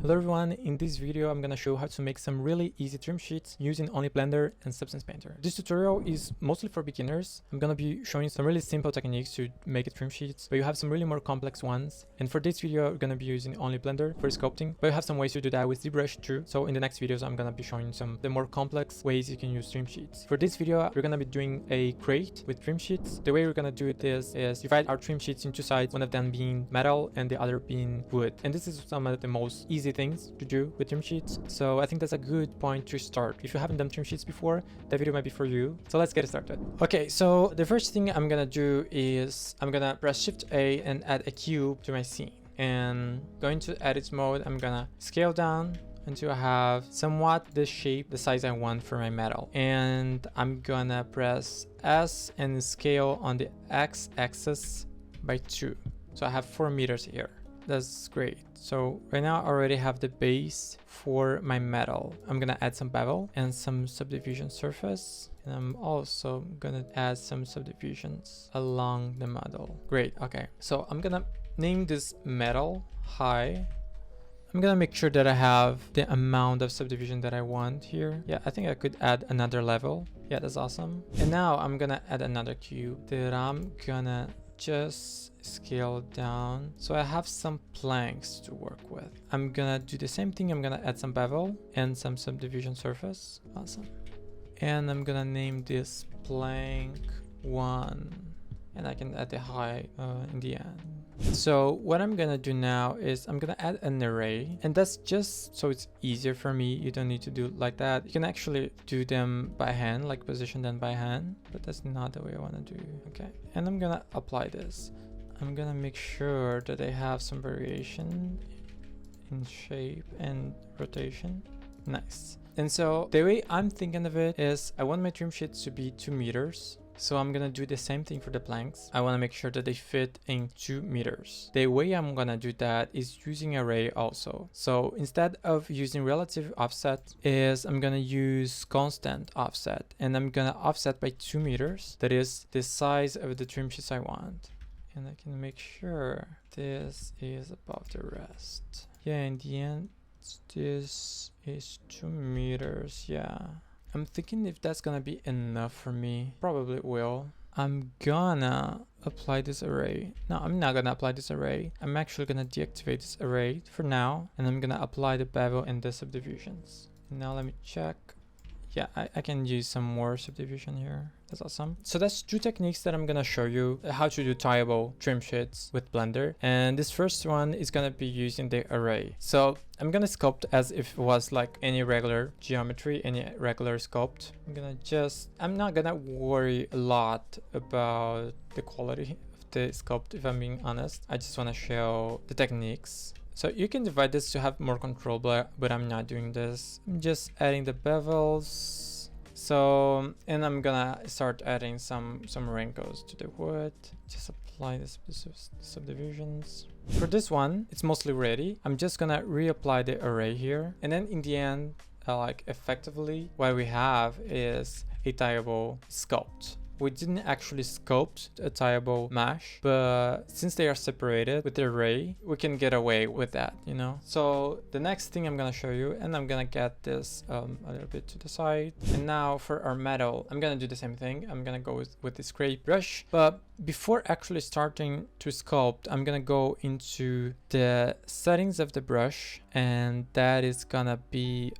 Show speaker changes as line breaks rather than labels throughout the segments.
Hello everyone, in this video I'm gonna show how to make some really easy trim sheets using only Blender and Substance Painter. This tutorial is mostly for beginners. I'm gonna be showing some really simple techniques to make trim sheets, but you have some really more complex ones. And for this video we're gonna be using only Blender for sculpting, but you have some ways to do that with ZBrush too. So in the next videos I'm gonna be showing some the more complex ways you can use trim sheets. For this video we're gonna be doing a crate with trim sheets. The way we're gonna do this is divide our trim sheets into two sides, one of them being metal and the other being wood. And this is some of the most easy things to do with trim sheets, so I think that's a good point to start. If you haven't done trim sheets before, that video might be for you. So let's get started. Okay, so the first thing I'm gonna do is I'm gonna press Shift A and add a cube to my scene, and going to edit mode I'm gonna scale down until I have somewhat the shape, the size I want for my metal, and I'm gonna press S and scale on the X axis by 2, so I have 4 meters here. That's great. So right now I already have the base for my metal. I'm gonna add some bevel and some subdivision surface, and I'm also gonna add some subdivisions along the model. Great. Okay, so I'm gonna name this metal high. I'm gonna make sure that I have the amount of subdivision that I want here. Yeah, I think I could add another level. Yeah, that's awesome. And now I'm gonna add another cube that I'm gonna just scale down, so I have some planks to work with. I'm gonna do the same thing. I'm gonna add some bevel and some subdivision surface. Awesome. And I'm gonna name this plank 1, and I can add the height in the end. So what I'm gonna do now is I'm gonna add an array, and that's just so it's easier for me. You don't need to do it like that. You can actually do them by hand, like position them by hand, but that's not the way I want to do. Okay, and I'm gonna apply this. I'm gonna make sure that I have some variation in shape and rotation. Nice. And so the way I'm thinking of it is I want my trim sheets to be 2 meters. So I'm gonna do the same thing for the planks. I wanna make sure that they fit in 2 meters. The way I'm gonna do that is using array also. So instead of using relative offset is I'm gonna use constant offset, and I'm gonna offset by 2 meters. That is the size of the trim sheets I want. And I can make sure this is above the rest. Yeah, in the end, this is 2 meters. Yeah. I'm thinking if that's gonna be enough for me. Probably will. I'm gonna apply this array. No, I'm not gonna apply this array. I'm actually gonna deactivate this array for now, and I'm gonna apply the bevel and the subdivisions. Now let me check. Yeah, I can use some more subdivision here. That's awesome. So that's 2 techniques that I'm gonna show you how to do tieable trim sheets with Blender. And this first one is gonna be using the array. So I'm gonna sculpt as if it was like any regular geometry, any regular sculpt. I'm not gonna worry a lot about the quality of the sculpt, if I'm being honest. I just wanna show the techniques. So you can divide this to have more control, but I'm not doing this. I'm just adding the bevels. So, and I'm gonna start adding some wrinkles to the wood. Just apply the subdivisions. For this one, it's mostly ready. I'm just gonna reapply the array here. And then in the end, like effectively, what we have is a tieable sculpt. We didn't actually sculpt a tieable mesh, but since they are separated with the array, we can get away with that, you know? So the next thing I'm gonna show you, and I'm gonna get this a little bit to the side. And now for our metal, I'm gonna do the same thing. I'm gonna go with this gray brush, but before actually starting to sculpt, I'm gonna go into the settings of the brush, and that is gonna be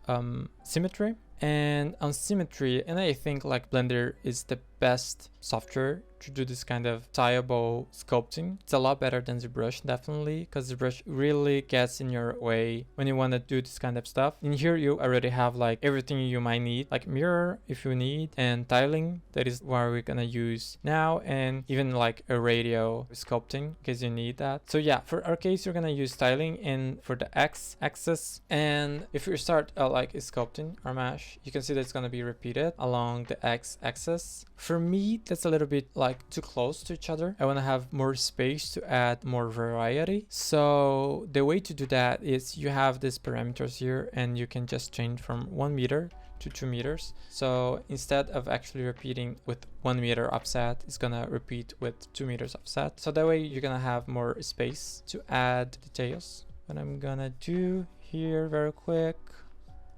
symmetry. And on symmetry, and I think like Blender is the best software to do this kind of tieable sculpting. It's a lot better than ZBrush, definitely, because ZBrush really gets in your way when you want to do this kind of stuff. In here you already have like everything you might need, like mirror if you need, and tiling, that is what we're gonna use now, and even like a radio sculpting because you need that. So yeah, for our case you're gonna use tiling, and for the X axis, and if you start like sculpting our mesh, you can see that it's gonna be repeated along the X axis. For me, that's a little bit like too close to each other. I want to have more space to add more variety. So the way to do that is you have these parameters here, and you can just change from 1 meter to 2 meters. So instead of actually repeating with 1 meter offset, it's gonna repeat with 2 meters offset. So that way you're gonna have more space to add details. What I'm gonna do here very quick.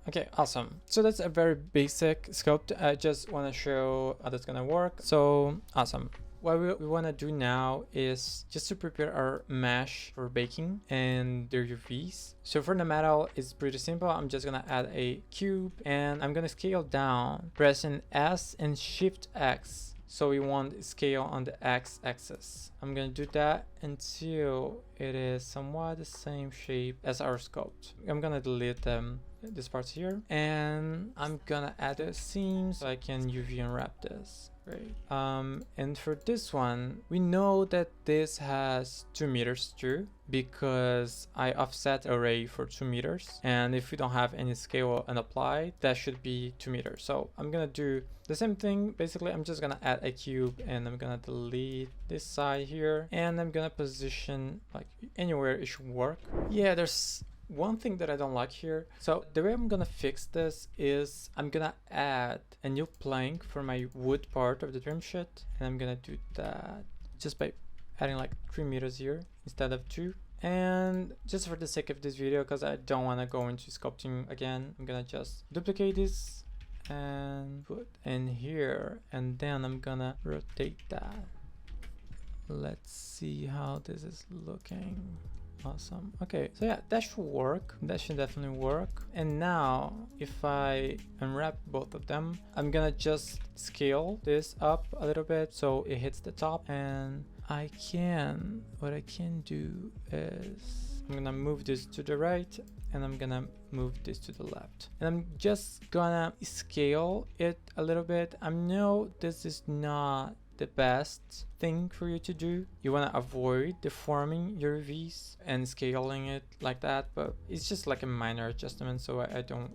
Okay, awesome. So that's a very basic sculpt. I just want to show how that's gonna work. So awesome. What we want to do now is just to prepare our mesh for baking and their UVs. So for the metal, it's pretty simple. I'm just gonna add a cube and I'm gonna scale down, pressing S and Shift X. So we want scale on the X axis. I'm gonna do that until it is somewhat the same shape as our sculpt. I'm gonna delete this part here, and I'm gonna add a seam so I can UV unwrap this. Great. And for this one, we know that this has 2 meters too, because I offset array for 2 meters. And if we don't have any scale and apply, that should be 2 meters. So I'm gonna do the same thing. Basically, I'm just gonna add a cube and I'm gonna delete this side here. And I'm gonna position like anywhere it should work. Yeah, there's one thing that I don't like here. So the way I'm gonna fix this is I'm gonna add a new plank for my wood part of the trim sheet, and I'm gonna do that just by adding like 3 meters here instead of 2. And just for the sake of this video, because I don't want to go into sculpting again, I'm gonna just duplicate this and put in here, and then I'm gonna rotate that. Let's see how this is looking. Awesome. Okay, so yeah, that should work. That should definitely work. And now if I unwrap both of them, I'm gonna just scale this up a little bit so it hits the top. And what I can do is I'm gonna move this to the right and I'm gonna move this to the left, and I'm just gonna scale it a little bit. I know this is not the best thing for you to do. You want to avoid deforming your V's and scaling it like that, but it's just like a minor adjustment, so I don't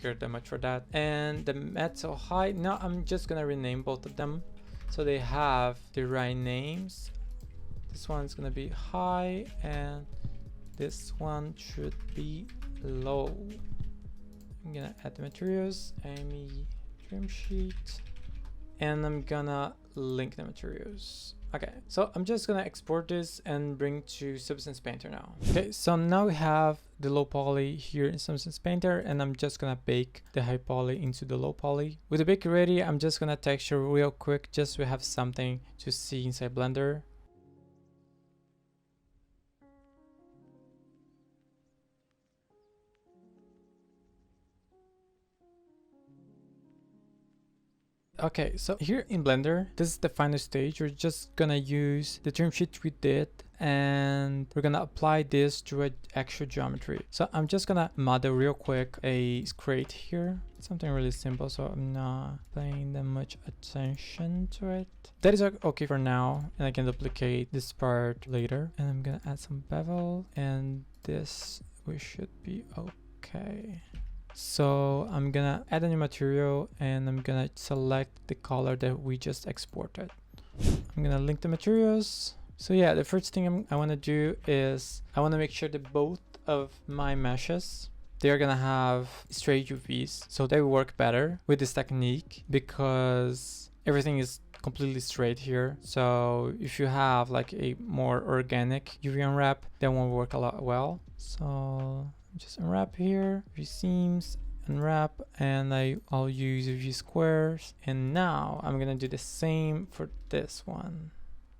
care that much for that. And the metal height, now I'm just gonna rename both of them so they have the right names. This one's gonna be high and this one should be low. I'm gonna add the materials, Amy trim sheet, and I'm gonna link the materials. Okay, so I'm just gonna export this and bring to Substance Painter now. Okay, so now we have the low poly here in Substance Painter, and I'm just gonna bake the high poly into the low poly. With the bake ready, I'm just gonna texture real quick just so we have something to see inside Blender. Okay, so here in Blender, this is the final stage. We're just gonna use the trim sheet we did and we're gonna apply this to an actual geometry. So I'm just gonna model real quick a crate here. Something really simple, so I'm not paying that much attention to it. That is okay for now, and I can duplicate this part later. And I'm gonna add some bevel, and this we should be okay. So I'm gonna add a new material and I'm gonna select the color that we just exported. I'm gonna link the materials. So yeah, the first thing I want to do is I want to make sure that both of my meshes, they're gonna have straight UVs, so they work better with this technique because everything is completely straight here. So if you have like a more organic UV unwrap, that won't work a lot well. So just unwrap here, V seams, unwrap, and I'll use V squares. And now I'm gonna do the same for this one.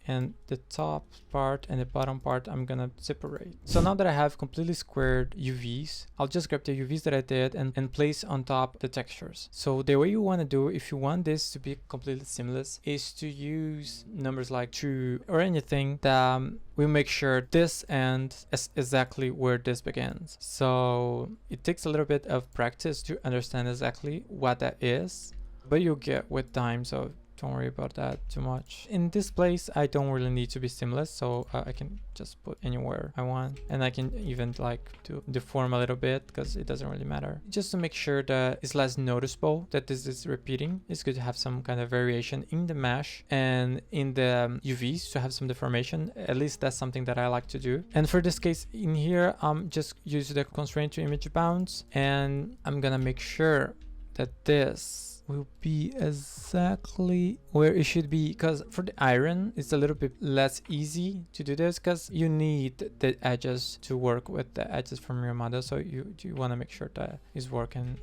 And the top part and the bottom part I'm gonna separate. So now that I have completely squared UVs, I'll just grab the UVs that I did and place on top the textures. So the way you want to do, if you want this to be completely seamless, is to use numbers like 2 or anything that will make sure this ends is exactly where this begins. So it takes a little bit of practice to understand exactly what that is, but you'll get with time, so don't worry about that too much. In this place, I don't really need to be seamless, so I can just put anywhere I want, and I can even like to deform a little bit because it doesn't really matter. Just to make sure that it's less noticeable that this is repeating, it's good to have some kind of variation in the mesh and in the UVs to have some deformation. At least that's something that I like to do. And for this case in here, just use the constraint to image bounds, and I'm gonna make sure that this will be exactly where it should be, because for the iron it's a little bit less easy to do this because you need the edges to work with the edges from your model, so you want to make sure that is working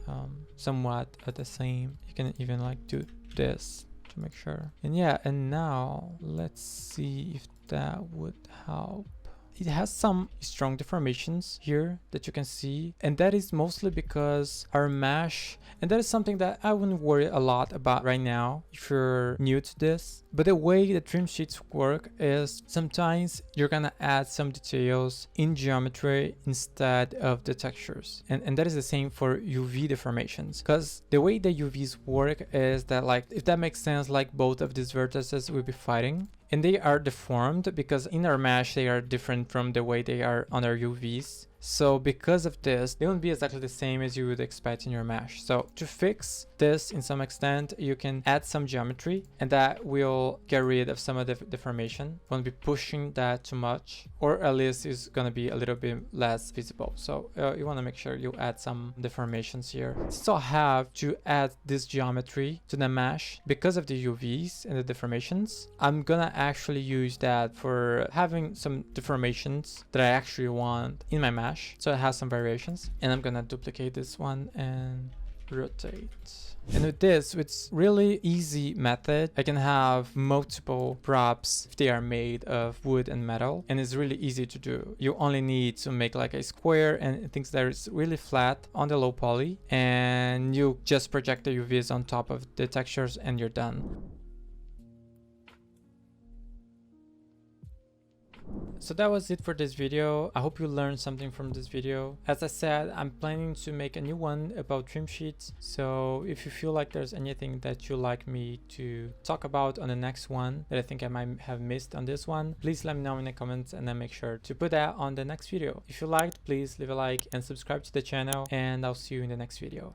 somewhat at the same. You can even like do this to make sure. And yeah, and now let's see if that would help. It has some strong deformations here that you can see, and that is mostly because our mesh, and that is something that I wouldn't worry a lot about right now if you're new to this. But the way the Trimsheets work is sometimes you're gonna add some details in geometry instead of the textures, and that is the same for UV deformations, because the way the UVs work is that, like, if that makes sense, like both of these vertices will be fighting, and they are deformed because in our mesh they are different from the way they are on our UVs. So because of this, they won't be exactly the same as you would expect in your mesh. So to fix this in some extent, you can add some geometry, and that will get rid of some of the deformation. Won't be pushing that too much, or at least it's gonna be a little bit less visible. So you want to make sure you add some deformations here. Still have to add this geometry to the mesh because of the UVs and the deformations. I'm gonna actually use that for having some deformations that I actually want in my mesh. So it has some variations, and I'm gonna duplicate this one and rotate. And with this, it's really easy method. I can have multiple props if they are made of wood and metal, and it's really easy to do. You only need to make like a square and things that is really flat on the low poly, and you just project the UVs on top of the textures and you're done. So that was it for this video. I hope you learned something from this video. As I said, I'm planning to make a new one about Trimsheets. So if you feel like there's anything that you'd like me to talk about on the next one that I think I might have missed on this one, please let me know in the comments, and then make sure to put that on the next video. If you liked, please leave a like and subscribe to the channel, and I'll see you in the next video.